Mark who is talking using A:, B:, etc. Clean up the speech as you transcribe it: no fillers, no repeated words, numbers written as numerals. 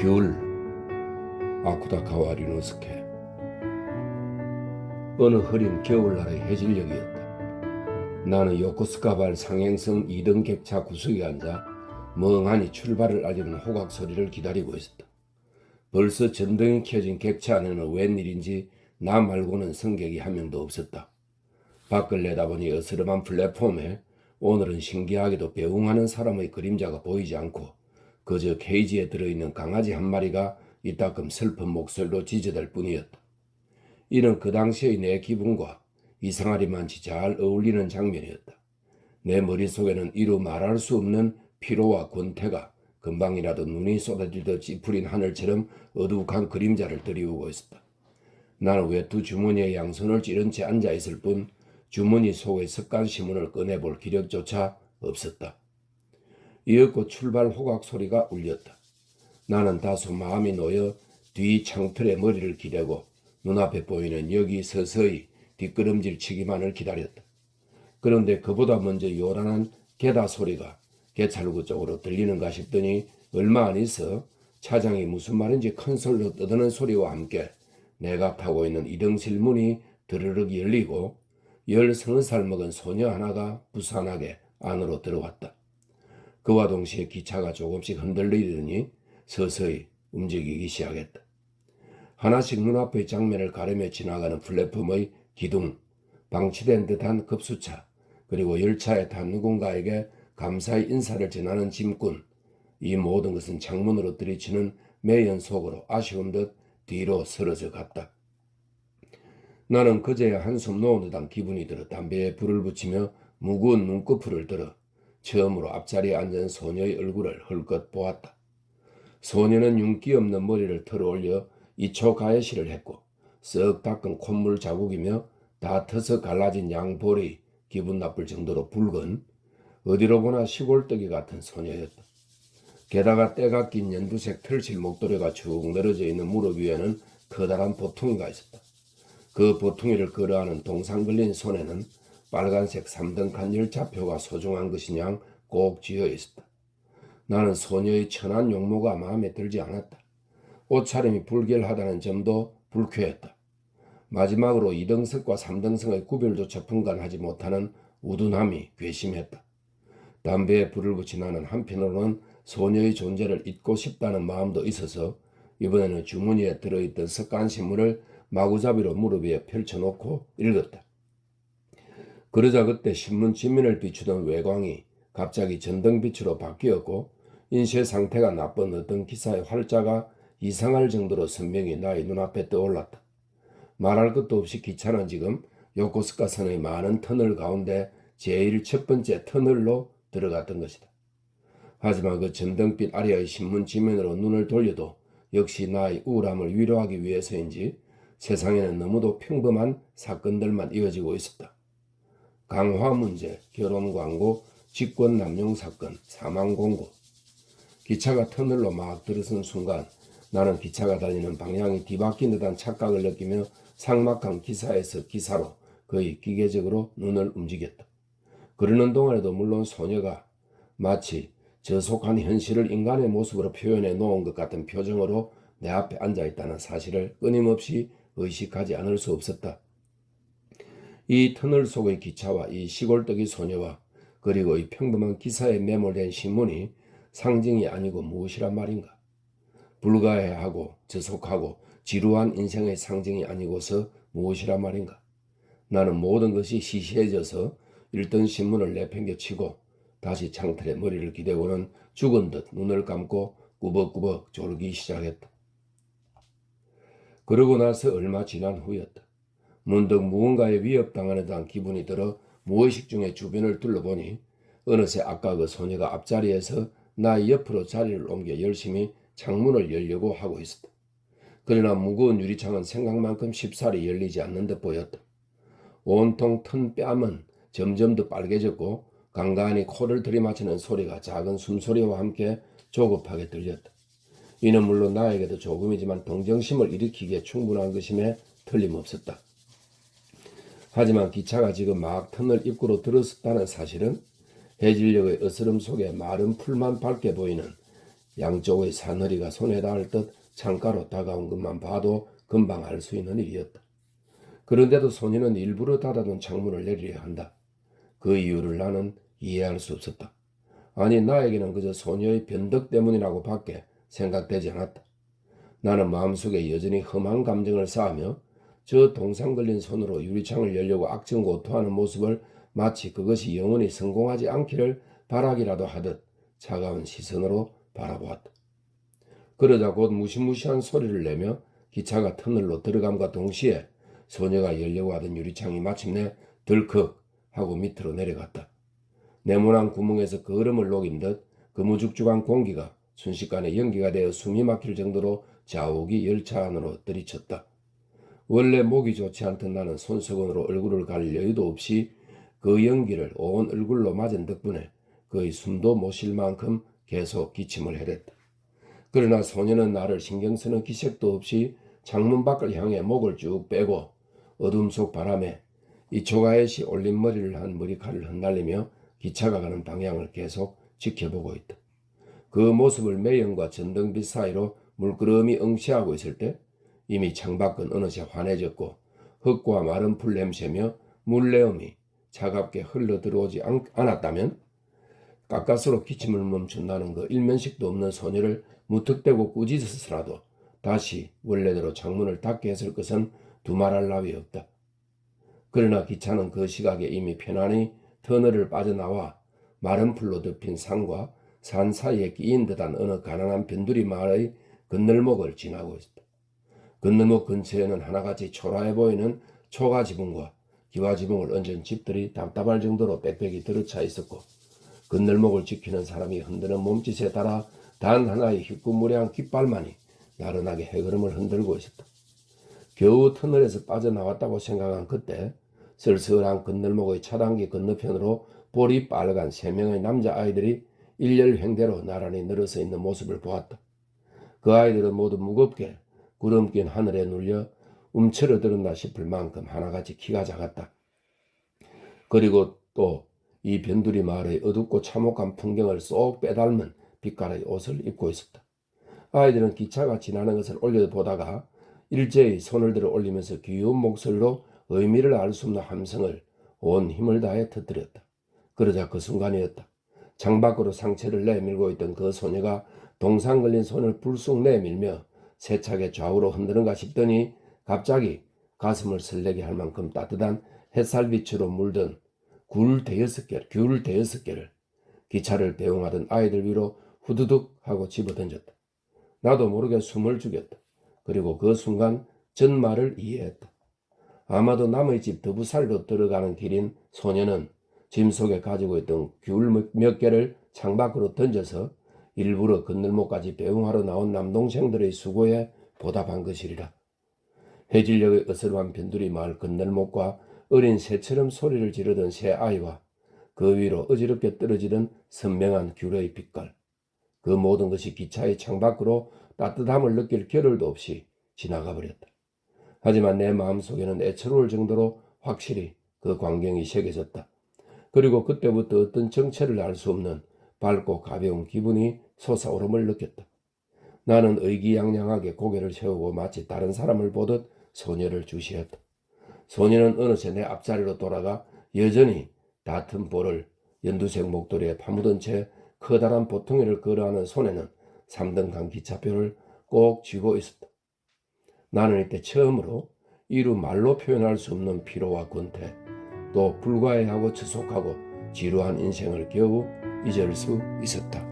A: 겨울 아쿠다카와 류노스케. 어느 흐린 겨울날의 해질녘이었다. 나는 요코스카발 상행성 2등 객차 구석에 앉아 멍하니 출발을 알리는 호각 소리를 기다리고 있었다. 벌써 전등이 켜진 객차 안에는 웬일인지 나 말고는 승객이 한 명도 없었다. 밖을 내다보니 어스름한 플랫폼에 오늘은 신기하게도 배웅하는 사람의 그림자가 보이지 않고 그저 케이지에 들어있는 강아지 한 마리가 이따금 슬픈 목소리로 지저댈 뿐이었다. 이는 그 당시의 내 기분과 이상하리만치 잘 어울리는 장면이었다. 내 머릿속에는 이루 말할 수 없는 피로와 권태가 금방이라도 눈이 쏟아지듯 찌푸린 하늘처럼 어둑한 그림자를 들이우고 있었다. 나는 외투 주머니에 양손을 찌른 채 앉아있을 뿐 주머니 속의 습관신문을 꺼내볼 기력조차 없었다. 이윽고 출발 호각 소리가 울렸다. 나는 다소 마음이 놓여 뒤 창틀에 머리를 기대고 눈앞에 보이는 여기 서서히 뒷걸음질 치기만을 기다렸다. 그런데 그보다 먼저 요란한 개다 소리가 개찰구 쪽으로 들리는가 싶더니 얼마 안 있어 차장이 무슨 말인지 큰 소리로 떠드는 소리와 함께 내가 타고 있는 이등실 문이 드르륵 열리고 16살 먹은 소녀 하나가 부산하게 안으로 들어왔다. 그와 동시에 기차가 조금씩 흔들리더니 서서히 움직이기 시작했다. 하나씩 눈앞의 장면을 가르며 지나가는 플랫폼의 기둥, 방치된 듯한 급수차, 그리고 열차에 탄 누군가에게 감사의 인사를 전하는 짐꾼, 이 모든 것은 창문으로 들이치는 매연 속으로 아쉬운 듯 뒤로 쓰러져 갔다. 나는 그제야 한숨 놓은 듯한 기분이 들어 담배에 불을 붙이며 무거운 눈꺼풀을 들어 처음으로 앞자리에 앉은 소녀의 얼굴을 헐껏 보았다. 소녀는 윤기 없는 머리를 털어올려 2초 가해시를 했고 썩 닦은 콧물 자국이며 다 터서 갈라진 양볼이 기분 나쁠 정도로 붉은 어디로 보나 시골뜨기 같은 소녀였다. 게다가 때가 낀 연두색 털실 목도리가 축 늘어져 있는 무릎 위에는 커다란 보퉁이가 있었다. 그 보퉁이를 걸어하는 동상 걸린 손에는 빨간색 3등 칸 열차표가 소중한 것이냥 꼭 쥐어 있었다. 나는 소녀의 천한 용모가 마음에 들지 않았다. 옷차림이 불결하다는 점도 불쾌했다. 마지막으로 2등석과 3등석의 구별조차 분간하지 못하는 우둔함이 괘씸했다. 담배에 불을 붙인 나는 한편으로는 소녀의 존재를 잊고 싶다는 마음도 있어서 이번에는 주머니에 들어있던 습관신문을 마구잡이로 무릎 위에 펼쳐놓고 읽었다. 그러자 그때 신문 지면을 비추던 외광이 갑자기 전등빛으로 바뀌었고 인쇄 상태가 나쁜 어떤 기사의 활자가 이상할 정도로 선명히 나의 눈앞에 떠올랐다. 말할 것도 없이 기차는 지금 요코스카선의 많은 터널 가운데 제일 첫 번째 터널로 들어갔던 것이다. 하지만 그 전등빛 아래의 신문 지면으로 눈을 돌려도 역시 나의 우울함을 위로하기 위해서인지 세상에는 너무도 평범한 사건들만 이어지고 있었다. 강화 문제, 결혼 광고, 직권 남용 사건, 사망 공고. 기차가 터널로 막 들어선 순간 나는 기차가 달리는 방향이 뒤바뀐 듯한 착각을 느끼며 삭막한 기사에서 기사로 거의 기계적으로 눈을 움직였다. 그러는 동안에도 물론 소녀가 마치 저속한 현실을 인간의 모습으로 표현해 놓은 것 같은 표정으로 내 앞에 앉아있다는 사실을 끊임없이 의식하지 않을 수 없었다. 이 터널 속의 기차와 이 시골뜨기 소녀와 그리고 이 평범한 기사에 매몰된 신문이 상징이 아니고 무엇이란 말인가? 불가해하고 저속하고 지루한 인생의 상징이 아니고서 무엇이란 말인가? 나는 모든 것이 시시해져서 읽던 신문을 내팽개치고 다시 창틀에 머리를 기대고는 죽은 듯 눈을 감고 꾸벅꾸벅 졸기 시작했다. 그러고 나서 얼마 지난 후였다. 문득 무언가에 위협당하는 듯한 기분이 들어 무의식 중에 주변을 둘러보니 어느새 아까 그 소녀가 앞자리에서 나의 옆으로 자리를 옮겨 열심히 창문을 열려고 하고 있었다. 그러나 무거운 유리창은 생각만큼 쉽사리 열리지 않는 듯 보였다. 온통 튼 뺨은 점점 더 빨개졌고 간간히 코를 들이마시는 소리가 작은 숨소리와 함께 조급하게 들렸다. 이는 물론 나에게도 조금이지만 동정심을 일으키기에 충분한 것임에 틀림없었다. 하지만 기차가 지금 막 터널 입구로 들어섰다는 사실은 해질녘의 어스름 속에 마른 풀만 밝게 보이는 양쪽의 사너리가 손에 닿을 듯 창가로 다가온 것만 봐도 금방 알 수 있는 일이었다. 그런데도 소녀는 일부러 닫아둔 창문을 내리려 한다. 그 이유를 나는 이해할 수 없었다. 아니, 나에게는 그저 소녀의 변덕 때문이라고 밖에 생각되지 않았다. 나는 마음속에 여전히 험한 감정을 쌓으며 저 동상 걸린 손으로 유리창을 열려고 악정고투하는 모습을 마치 그것이 영원히 성공하지 않기를 바라기라도 하듯 차가운 시선으로 바라보았다. 그러자 곧 무시무시한 소리를 내며 기차가 터널로 들어감과 동시에 소녀가 열려고 하던 유리창이 마침내 덜컥 하고 밑으로 내려갔다. 네모난 구멍에서 거름을 녹인 듯 거무죽죽한 공기가 순식간에 연기가 되어 숨이 막힐 정도로 자욱이 열차 안으로 들이쳤다. 원래 목이 좋지 않던 나는 손수건으로 얼굴을 가릴 여유도 없이 그 연기를 온 얼굴로 맞은 덕분에 거의 숨도 못 쉴 만큼 계속 기침을 해댔다. 그러나 소녀는 나를 신경 쓰는 기색도 없이 창문 밖을 향해 목을 쭉 빼고 어둠 속 바람에 이 조가햇이 올린 머리를 한 머리카락을 흩날리며 기차가 가는 방향을 계속 지켜보고 있다. 그 모습을 매연과 전등빛 사이로 물끄러미 응시하고 있을 때 이미 창밖은 어느새 환해졌고 흙과 마른 풀 냄새며 물내음이 차갑게 흘러 들어오지 않았다면 가까스로 기침을 멈춘 나는 그 일면식도 없는 소녀를 무턱대고 꾸짖어서라도 다시 원래대로 창문을 닫게 했을 것은 두말할 나위 없다. 그러나 기차는 그 시각에 이미 편안히 터널을 빠져나와 마른 풀로 덮인 산과 산 사이에 끼인 듯한 어느 가난한 변두리 마을의 건널목을 지나고 있었다. 건널목 근처에는 하나같이 초라해 보이는 초가 지붕과 기와 지붕을 얹은 집들이 답답할 정도로 빽빽이 들어차 있었고 건널목을 지키는 사람이 흔드는 몸짓에 따라 단 하나의 희꾸무레한 깃발만이 나른하게 해걸음을 흔들고 있었다. 겨우 터널에서 빠져나왔다고 생각한 그때 쓸쓸한 건널목의 차단기 건너편으로 볼이 빨간 3명의 남자아이들이 일렬횡대로 나란히 늘어서 있는 모습을 보았다. 그 아이들은 모두 무겁게 구름 낀 하늘에 눌려 움츠러들었나 싶을 만큼 하나같이 키가 작았다. 그리고 또 이 변두리 마을의 어둡고 참혹한 풍경을 쏙 빼닮은 빛깔의 옷을 입고 있었다. 아이들은 기차가 지나는 것을 올려보다가 일제히 손을 들어 올리면서 귀여운 목소리로 의미를 알 수 없는 함성을 온 힘을 다해 터뜨렸다. 그러자 그 순간이었다. 창밖으로 상체를 내밀고 있던 그 소녀가 동상 걸린 손을 불쑥 내밀며 세차게 좌우로 흔드는가 싶더니 갑자기 가슴을 설레게 할 만큼 따뜻한 햇살빛으로 물든 귤 대여섯 개를 기차를 배웅하던 아이들 위로 후두둑 하고 집어던졌다. 나도 모르게 숨을 죽였다. 그리고 그 순간 전말을 이해했다. 아마도 남의 집 더부살이로 들어가는 길인 소녀는 짐 속에 가지고 있던 귤 몇 개를 창밖으로 던져서 일부러 건널목까지 배웅하러 나온 남동생들의 수고에 보답한 것이리라. 해질녘의 어스름한 변두리 마을 건널목과 어린 새처럼 소리를 지르던 새 아이와 그 위로 어지럽게 떨어지던 선명한 귤의 빛깔, 그 모든 것이 기차의 창밖으로 따뜻함을 느낄 겨를도 없이 지나가 버렸다. 하지만 내 마음속에는 애처로울 정도로 확실히 그 광경이 새겨졌다. 그리고 그때부터 어떤 정체를 알 수 없는 밝고 가벼운 기분이 솟아오름을 느꼈다. 나는 의기양양하게 고개를 세우고 마치 다른 사람을 보듯 소녀를 주시했다. 소녀는 어느새 내 앞자리로 돌아가 여전히 닿은 볼을 연두색 목도리에 파묻은 채 커다란 보통이를 걸어하는 손에는 3등간 기차표를 꼭 쥐고 있었다. 나는 이때 처음으로 이루 말로 표현할 수 없는 피로와 권태, 또 불과해하고 지속하고 지루한 인생을 겨우 잊을 수 있었다.